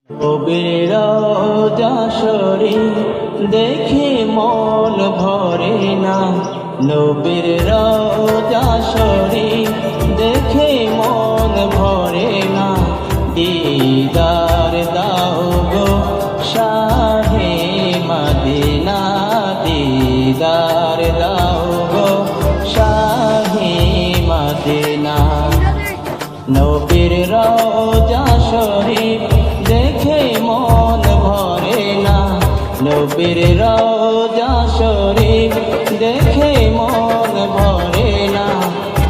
নবীর রওজা শরীফ দেখে মন ভরে না, নবীর রওজা শরীফ দেখে মন ভরে না। দিদার দাও গো শাহে মদিনা, দিদার দাও গো শাহে মদিনা। নবীর রওজা শরীফ দেখে মন ভরে না, নবীর রওজা শরীফ দেখে মন ভরে না।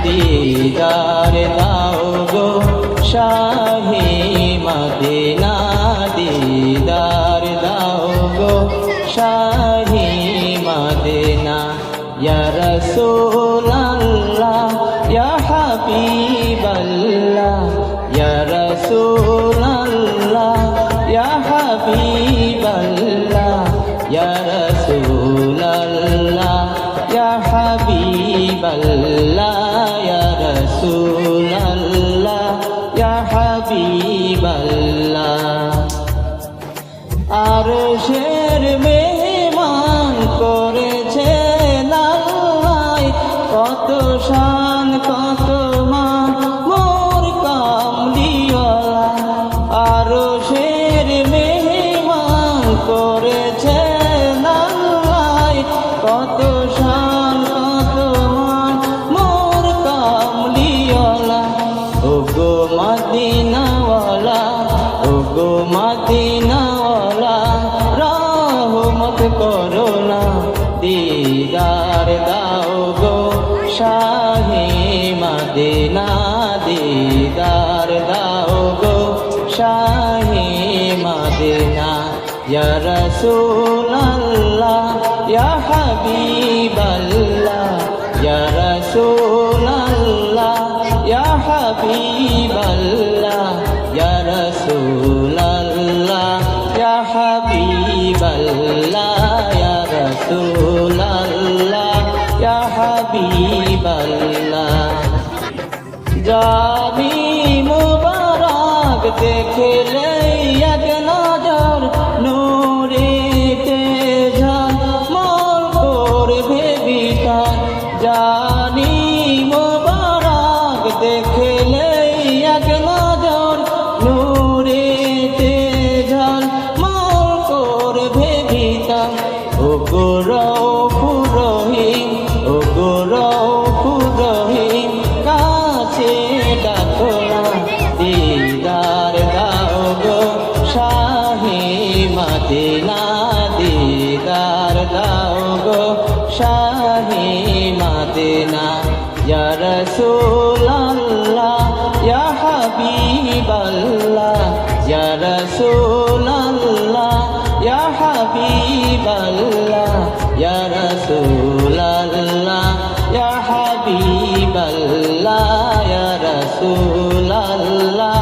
দিদার দাও গো শাহে মদিনা, দিদার দাও গো শাহে মদিনা। ইয়া রাসূলাল্লাহ ইয়া হাবিবাল্লাহ, ইয়া রাসূলাল্লাহ ইয়া হাবিবাল্লাহ, ইয়া রাসূলাল্লাহ ইয়া হাবিবাল্লাহ, ইয়া রাসূলাল্লাহ ইয়া হাবিবাল্লাহ। আরশের মেহমান করেছেন আল্লাহ, কত শান কত মান মোর কামলিওয়ালা। আরশের মেহমান করেছেন আল্লাহ, কত শান কত মান মোর কামলিওয়ালা। ওগো মদিনাওয়ালা, ওগো মদিনাওয়ালা, রহমত করো না। দিদার দাও গো শাহে মদিনা, দিদার দাও গো শাহে মদিনা। ইয়া রাসূলাল্লাহ ইয়া হাবিবাল্লাহ, ইয়া রাসূলাল্লাহ ইয়া হাবিবাল্লাহ, ইয়া রাসূলাল্লাহ ইয়া হাবিবাল্লাহ, ইয়া রাসূলাল্লাহ ইয়া হাবিবাল্লাহ। জানি মুবারক দেখলে এক নজর, নূরেতে ঝলমল করবে বিতান। জানি মুবারক দেখলে এক নজর, নূরেতে ঝলমল করবে বিতান। ওগো রউফুর রহিম, ওগো রউফুর রহিম, কাছে ডাকো না। দিদার দাও গো শাহে মদিনা, দিদার দাও গো শাহে মদিনা। ইয়া রাসূলাল্লাহ ইয়া হাবিবাল্লাহ, ইয়া রাসূলাল্লাহ ইয়া হাবিবাল্লাহ, ইয়া রাসূলাল্লাহ ইয়া হাবিবাল্লাহ, ইয়া রাসূলাল্লাহ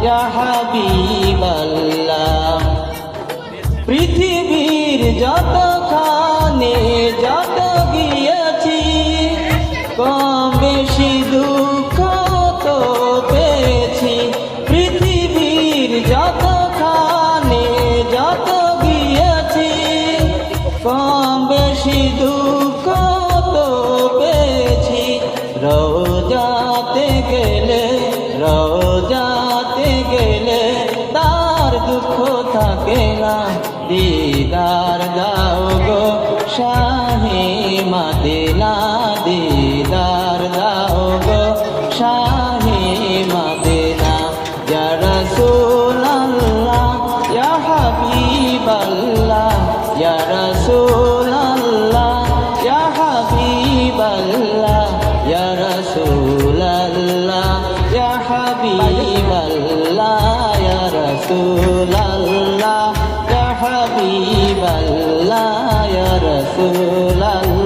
ইয়া হাবিবাল্লাহ। পৃথিবীর যতখানে যত গিয়েছি, কম বেশি দুঃখ তো পেয়েছি। পৃথিবীর যতখানে যত গিয়েছি, কম বেশি দুঃখ তো পেয়েছি। রওজাতে গেলে, রওজাতে গেলে তার দুঃখ থাকে না। দিদার দাও গো শাহে মদিনা, দিদার দাও গো শাহে মদিনা। ইয়া রাসূলাল্লাহ ইয়া হাবিবাল্লাহ, ইয়া রাসূলাল্লাহ ইয়া হাবিবাল্লাহ, ইয়া রাসূলাল্লাহ ইয়া হাবিবাল্লাহ, ইয়া রাসূলাল্লাহ ইয়া হাবিবাল্লাহ, ইয়া রাসূলাল্লাহ।